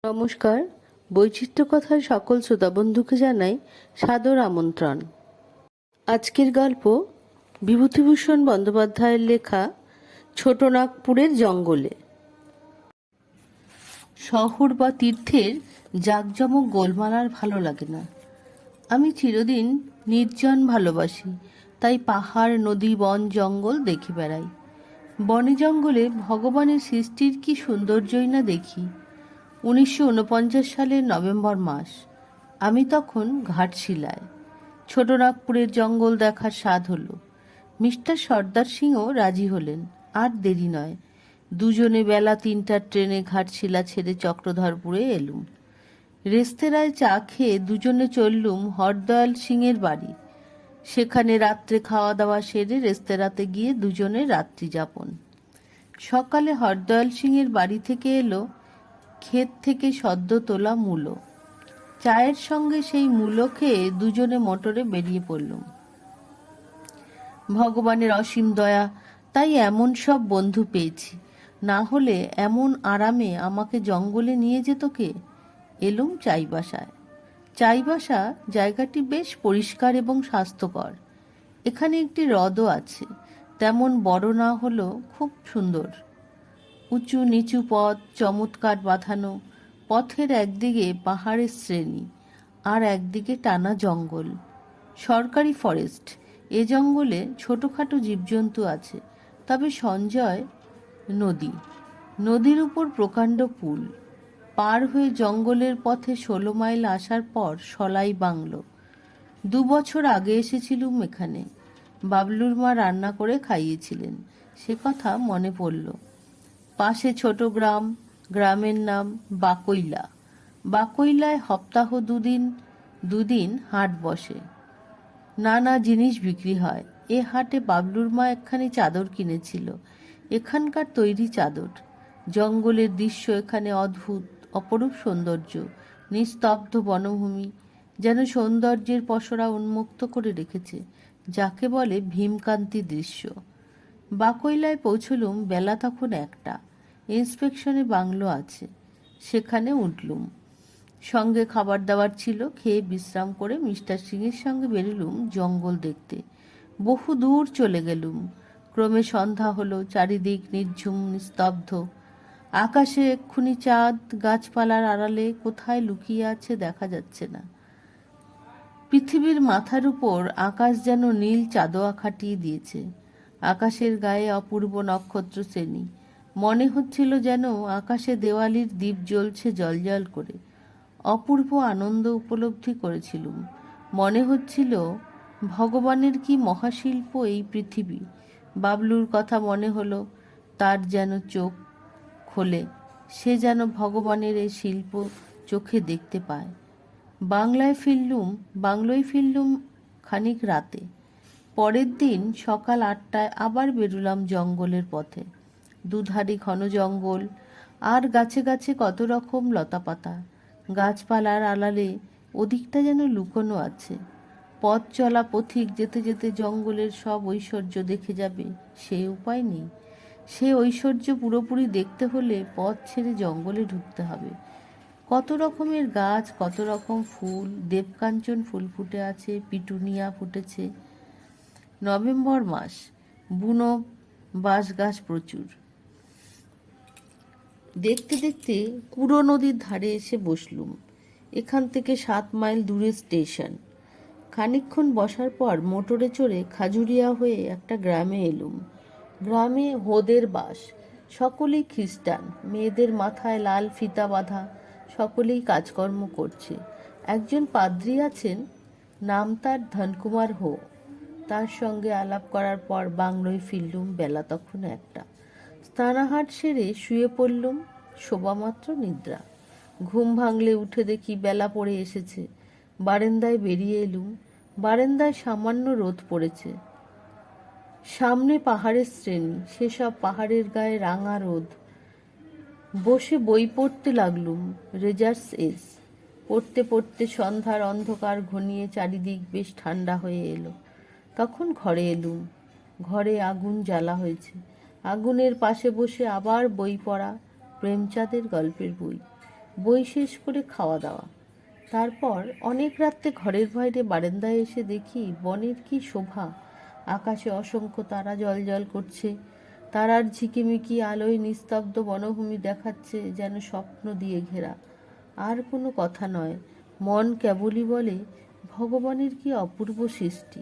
নমস্কার। বৈচিত্র্য কথার সকল শ্রোতা বন্ধুকে জানাই সাদর আমন্ত্রণ। আজকের গল্প বিভূতিভূষণ বন্দ্যোপাধ্যায়ের লেখা ছোটনাগপুরের জঙ্গলে। শহর বা তীর্থের জাঁকজমক গোলমাল আর ভালো লাগে না। আমি চিরদিন নির্জন ভালোবাসি, তাই পাহাড়, নদী, বন, জঙ্গল দেখে বেড়াই। বনে জঙ্গলে ভগবানের সৃষ্টির কি সৌন্দর্যই না দেখি। 1949 সালের নভেম্বর মাস। আমি তখন ঘাটশিলায়। ছোটনাগপুরের জঙ্গল দেখার স্বাদ হলো। মিস্টার সর্দার সিংও রাজি হলেন। আর দেরি নয়, দুজনে বেলা 3টার ট্রেনে ঘাটশিলা ছেড়ে চক্রধরপুরে এলুম। রেস্তোরাঁয় চা খেয়ে দুজনে চললুম হরদয়াল সিংয়ের বাড়ি। সেখানে রাত্রে খাওয়া দাওয়া সেরে রেস্তোরাঁতে গিয়ে দুজনে রাত্রি যাপন। সকালে হরদয়াল সিংয়ের বাড়ি থেকে এলো ক্ষেত থেকে সদ্য তোলা মূলো। চায়ের সঙ্গে সেই মূলো খেয়ে দুজনে মোটরে বেরিয়ে পড়লুম। ভগবানের অসীম দয়া, তাই এমন সব বন্ধু পেয়েছি, না হলে এমন আরামে আমাকে জঙ্গলে নিয়ে যেত কে? এলুম চাইবাসায়। চাইবাসা জায়গাটি বেশ পরিষ্কার এবং স্বাস্থ্যকর। এখানে একটি হ্রদও আছে, তেমন বড় না হলেও খুব সুন্দর। উঁচু নিচু পথ চমৎকার বাঁধানো। পথের একদিকে পাহাড়ের শ্রেণী, আর একদিকে টানা জঙ্গল, সরকারি ফরেস্ট। এ জঙ্গলে ছোটখাটো জীবজন্তু আছে, তবে সঞ্জয় নদী, নদীর উপর প্রকাণ্ড পুল। পার হয়ে জঙ্গলের পথে 16 মাইল আসার পর সলাই বাংলো। 2 বছর আগে এসেছিলুম এখানে। বাবলুর মা রান্না করে খাইয়েছিলেন, সে কথা মনে পড়ল। পাশে ছোট গ্রাম, গ্রামের নাম বাকইলা। বাকইলায় সপ্তাহ দুদিন হাট বসে, নানা জিনিস বিক্রি হয়। এ হাটে বাবলুর মা একখানি চাদর কিনেছিল, এখানকার তৈরি চাদর। জঙ্গলের দৃশ্য এখানে অদ্ভুত, অপরূপ সৌন্দর্য। নিস্তব্ধ বনভূমি যেন সৌন্দর্যের পসরা উন্মুক্ত করে রেখেছে, যাকে বলে ভীমকান্তি দৃশ্য। বাকইলায় পৌঁছলুম বেলা তখন 1টা। ইন্সপেকশনে বাংলো আছে, সেখানে উঠলুম। সঙ্গে খাবার দাবার ছিল। খেয়ে বিশ্রাম করে মিস্টার সিংয়ের সঙ্গে বেরুলুম জঙ্গল দেখতে। বহু দূর চলে গেলুম। ক্রমে সন্ধ্যা হলো, চারিদিক নির্ঝুম নিস্তব্ধ। আকাশে এক্ষুনি চাঁদ, গাছপালার আড়ালে কোথায় লুকিয়ে আছে দেখা যাচ্ছে না। পৃথিবীর মাথার উপর আকাশ যেন নীল চাঁদোয়া খাটিয়ে দিয়েছে। আকাশের গায়ে অপূর্ব নক্ষত্র শ্রেণী। মনে হচ্ছিল যেন আকাশে দেওয়ালির দ্বীপ জ্বলছে জলজল করে। অপূর্ব আনন্দ উপলব্ধি করেছিলুম। মনে হচ্ছিল ভগবানের কি মহাশিল্প এই পৃথিবী। বাবলুর কথা মনে হলো, তার যেন চোখ খোলে, সে যেন ভগবানের এই শিল্প চোখে দেখতে পায়। বাংলোয় ফিরলুম খানিক রাতে। পরের দিন সকাল 8টায় আবার বেরুলাম জঙ্গলের পথে। দুধারি ঘন জঙ্গল, আর গাছে গাছে কত রকম লতাপাতা। গাছপালার আড়ালে ওদিকটা যেন লুকোনো আছে। পথ চলা পথিক যেতে যেতে জঙ্গলের সব ঐশ্বর্য দেখে যাবে, সে উপায় নেই। সে ঐশ্বর্য পুরোপুরি দেখতে হলে পথ ছেড়ে জঙ্গলে ঢুকতে হবে। কত রকমের গাছ, কত রকম ফুল। দেবকাঞ্চন ফুল ফুটে আছে, পিটুনিয়া ফুটেছে। নভেম্বর মাস, বুনো বাঁশ গাছ প্রচুর। দেখতে দেখতে কুড়ো নদীর ধারে এসে বসলুম। এখান থেকে 7 মাইল দূরে স্টেশন। খানিকক্ষণ বসার পর মোটরে চড়ে খাজুরিয়া হয়ে একটা গ্রামে এলুম। গ্রামে হোদের বাস, সকলেই খ্রিস্টান। মেয়েদের মাথায় লাল ফিতা বাঁধা, সকলেই কাজকর্ম করছে। একজন পাদ্রী আছেন, নাম তার ধনকুমার হো। তার সঙ্গে আলাপ করার পর বাংলোয় ফিরলুম বেলা তখন 1টা। স্নানাহার সেরে শুয়ে পড়লুম, শোবামাত্র নিদ্রা। ঘুম ভাঙলে উঠে দেখি বেলা পড়ে এসেছে। বারান্দায় বেরিয়ে এলুম। বারান্দায় সামান্য রোদ পড়েছে। সামনে পাহাড়ের শ্রেণী, সেসব পাহাড়ের গায়ে রাঙা রোদ। বসে বই পড়তে লাগলুম, রেজার্স এজ। পড়তে পড়তে সন্ধ্যার অন্ধকার ঘনিয়ে চারিদিক বেশ ঠান্ডা হয়ে এলো। তখন ঘরে এলুম। ঘরে আগুন জ্বালা হয়েছে। আগুনের পাশে বসে আবার বই পড়া, প্রেমচাঁদের গল্পের বই। বই শেষ করে খাওয়া দাওয়া। তারপর অনেক রাত্রে ঘরের বাইরে বারান্দায় এসে দেখি বনের কি শোভা। আকাশে অসংখ্য তারা জ্বলজ্বল করছে। তারার ঝিকিমিকি আলোয় নিস্তব্ধ বনভূমি দেখাচ্ছে যেন স্বপ্ন দিয়ে ঘেরা। আর কোনো কথা নয়, মন কেবলই বলে ভগবানের কি অপূর্ব সৃষ্টি।